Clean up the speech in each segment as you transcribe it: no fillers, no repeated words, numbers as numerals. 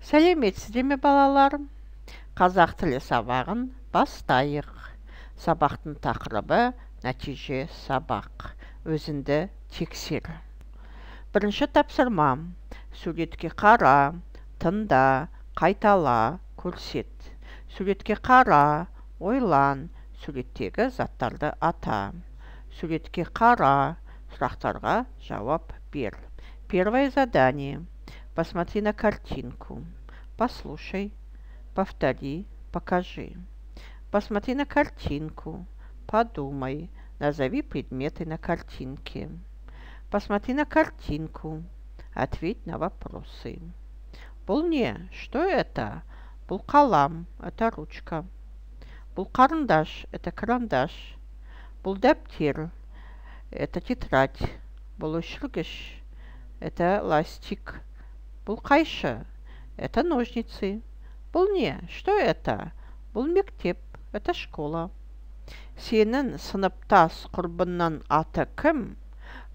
Сәлеметсіздер ме балалар? Қазақ тілі сабағын бастайық. Сабақтың тақырыбы нәтиже сабақ. Өзіңді тексер. Бірінші тапсырма. Суретке қара, тыңда, қайтала, көрсет. Суретке қара, ойлан, суреттегі заттарды ата. Суретке қара, сұрақтарға жауап бер. Первое задание. Посмотри на картинку. Послушай, повтори, покажи. Посмотри на картинку. Подумай, назови предметы на картинке. Посмотри на картинку. Ответь на вопросы. Бұл не? Что это? Бұл қалам, это ручка. Бұл карандаш, это карандаш. Бұл дәптер, это тетрадь. Бұл өшіргіш, это ластик. Бұл қайшы, это ножницы. Бұл не? Что это? Бұл мектеп, это школа. Сенің сыныптас құрбыңның аты кім?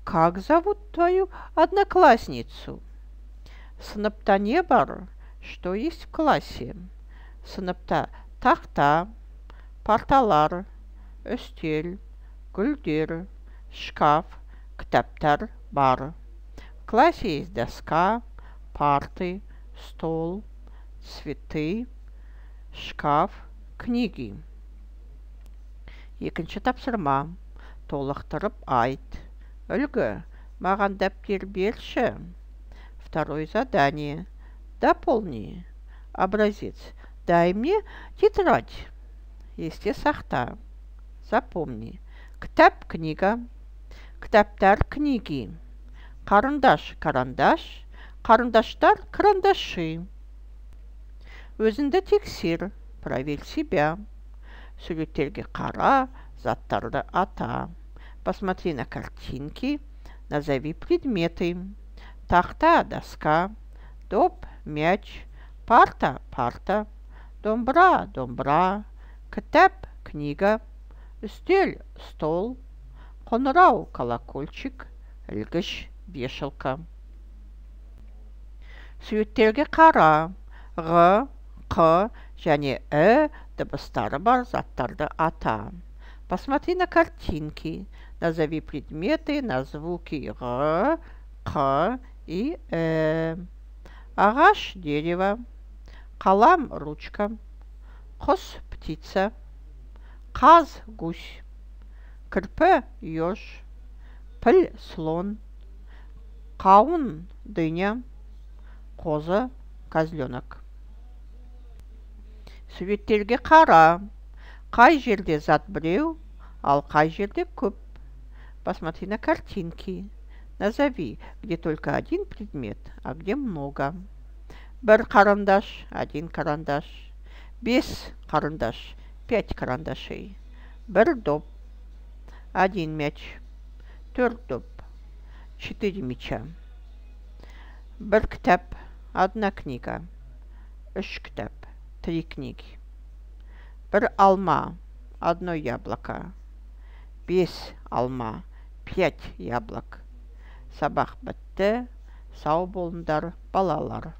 Как зовут твою одноклассницу? Сыныпта не бар? Что есть в классе? Сыныпта тақта, парталар, үстел, гүлдер, шкаф, кітаптар бар. В классе есть доска, парты, стол, цветы, шкаф, книги. Екінші тапсырма. Толықтырып айт. Үлгі, маған дәптер берші. Второе задание. Дополни. Образец. Дай мне тетрадь. Есте сақта. Запомни. Кітап, книга. Кітаптар, книги. Карандаш, карандаш. Карандаштар, карандаши. Өзіңді тексер. Проверь себя. Суреттерге қара, заттарды ата. Посмотри на картинки. Назови предметы. Тахта, доска. Доп, мяч. Парта, парта. Домбра, домбра. Кітап, книга. Үстел, стол. Қоңырау, колокольчик. Ілгіш, вешалка. Суреттерге қара. Ғ, Қ және Ә дыбыстары бар заттарды ата. Посмотри на картинки. Назови предметы на звуки Г, Қ и Ә. Ағаш, дерево. Қалам, ручка. Құс, птица. Қаз, гусь. Кірпі, еж. Піл, слон. Қауын, дыня. Қозы, козленок. Суреттерге қара. Қай жерде зат біреу, ал қай жерде көп. Посмотри на картинки. Назови, где только один предмет, а где много. Бір карандаш, один карандаш. 5 карандаш, 5 карандашей. Бір доп, один мяч. 4 доп, 4 мяча. Бір кітап, одна книга. 3 кітап, 3 книги. Бір алма, одно яблоко. 5 алма, 5 яблок. Сабақ бітті. Сау болыңдар, балалар.